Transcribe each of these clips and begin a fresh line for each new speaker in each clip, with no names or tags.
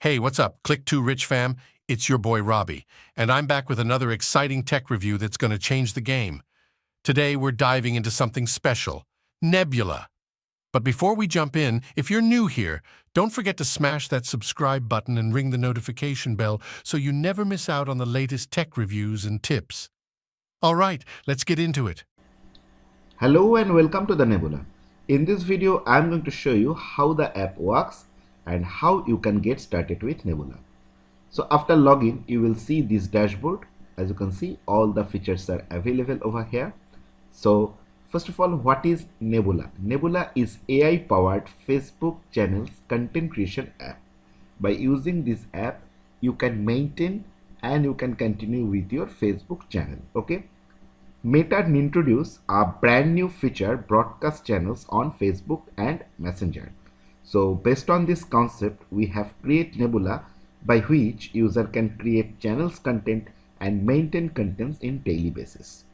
Hey, what's up? Click 2 Rich fam. It's your boy Robbie, and I'm back with another exciting tech review that's going to change the game. Today, we're diving into something special, Nebula. But before we jump in, if you're new here, don't forget to smash that subscribe button and ring the notification bell so you never miss out on the latest tech reviews and tips. All right, let's get into it.
Hello and welcome to the Nebula. In this video, I am going to show you how the app works and how you can get started with Nebula. So after login, you will see this dashboard. As you can see, all the features are available over here. So first of all, what is Nebula? Nebula is AI-powered Facebook channels content creation app. By using this app, you can maintain and you can continue with your Facebook channel. Okay. Meta introduced a brand new feature, broadcast channels on Facebook and Messenger. So based on this concept, we have created Nebula, by which user can create channels content and maintain contents in daily basis.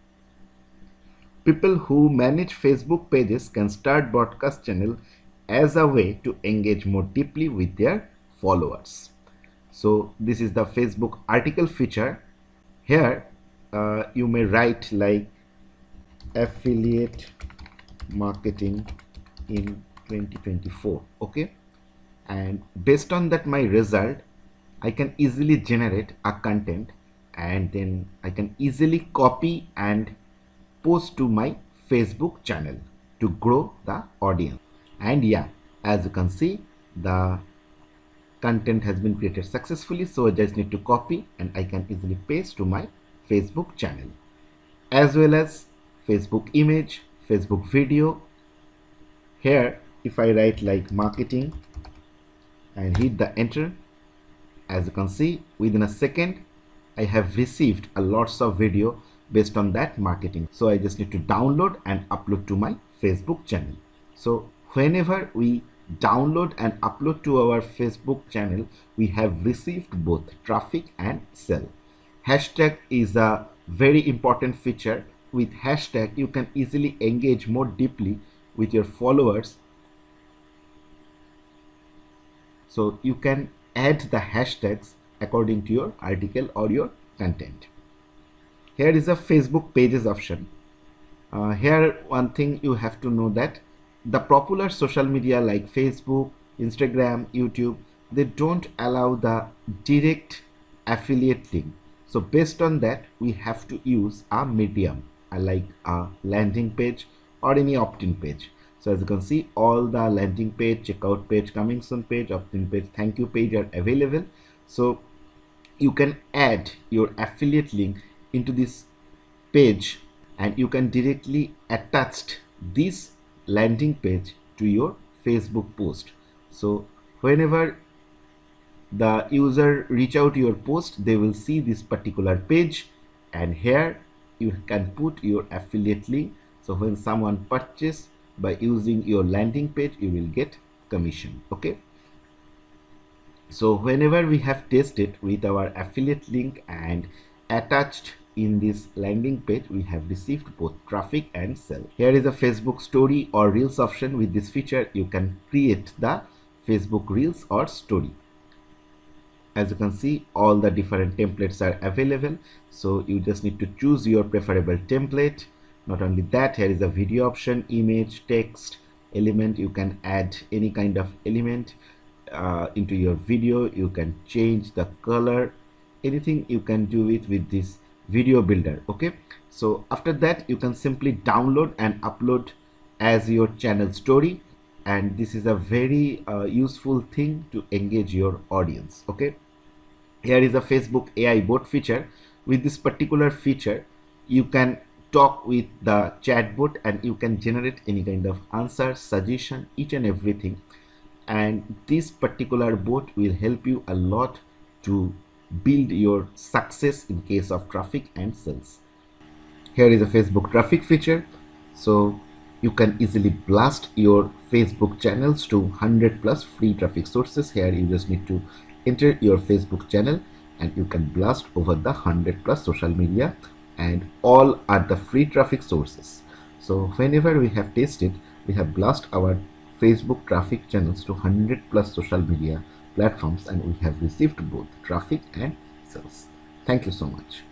People who manage Facebook pages can start broadcast channel as a way to engage more deeply with their followers. So this is the Facebook article feature. Here you may write like affiliate marketing in 2024. Okay, and based on that my result, I can easily generate a content and then I can easily copy and post to my Facebook channel to grow the audience. And yeah, as you can see, the content has been created successfully, so I just need to copy and I can easily paste to my Facebook channel, as well as Facebook image, Facebook video. Here if I write like marketing and hit the enter, as you can see, within a second I have received a lots of video based on that marketing. So I just need to download and upload to my Facebook channel. So whenever we download and upload to our Facebook channel, we have received both traffic and sale. Hashtag is a very important feature. With hashtag, you can easily engage more deeply with your followers. So you can add the hashtags according to your article or your content. Here is a Facebook pages option. Here one thing you have to know that the popular social media like Facebook, Instagram, YouTube, they don't allow the direct affiliate link. So based on that, we have to use a medium, like a landing page or any opt-in page. So as you can see, all the landing page, checkout page, coming soon page, opt-in page, thank you page are available. So you can add your affiliate link into this page and you can directly attach this landing page to your Facebook post. So whenever the user reach out to your post, they will see this particular page, and here you can put your affiliate link. So when someone purchase by using your landing page, you will get commission. Okay, so whenever we have tested with our affiliate link and attached in this landing page, we have received both traffic and sale. Here is a Facebook story or reels option. With this feature, you can create the Facebook reels or story. As you can see, all the different templates are available, so you just need to choose your preferable template. Not only that, here is a video option, image, text, element. You can add any kind of element into your video. You can change the color, anything you can do it with this video builder. Okay, so after that you can simply download and upload as your channel story, and this is a very useful thing to engage your audience. Okay, here is a Facebook AI bot feature. With this particular feature, you can talk with the chatbot and you can generate any kind of answer, suggestion, each and everything. And this particular bot will help you a lot to build your success in case of traffic and sales. Here is a Facebook traffic feature. So you can easily blast your Facebook channels to 100 plus free traffic sources. Here you just need to enter your Facebook channel and you can blast over the 100 plus social media, and all are the free traffic sources. So whenever we have blast our Facebook traffic channels to 100 plus social media platforms, and we have received both traffic and sales. Thank you so much.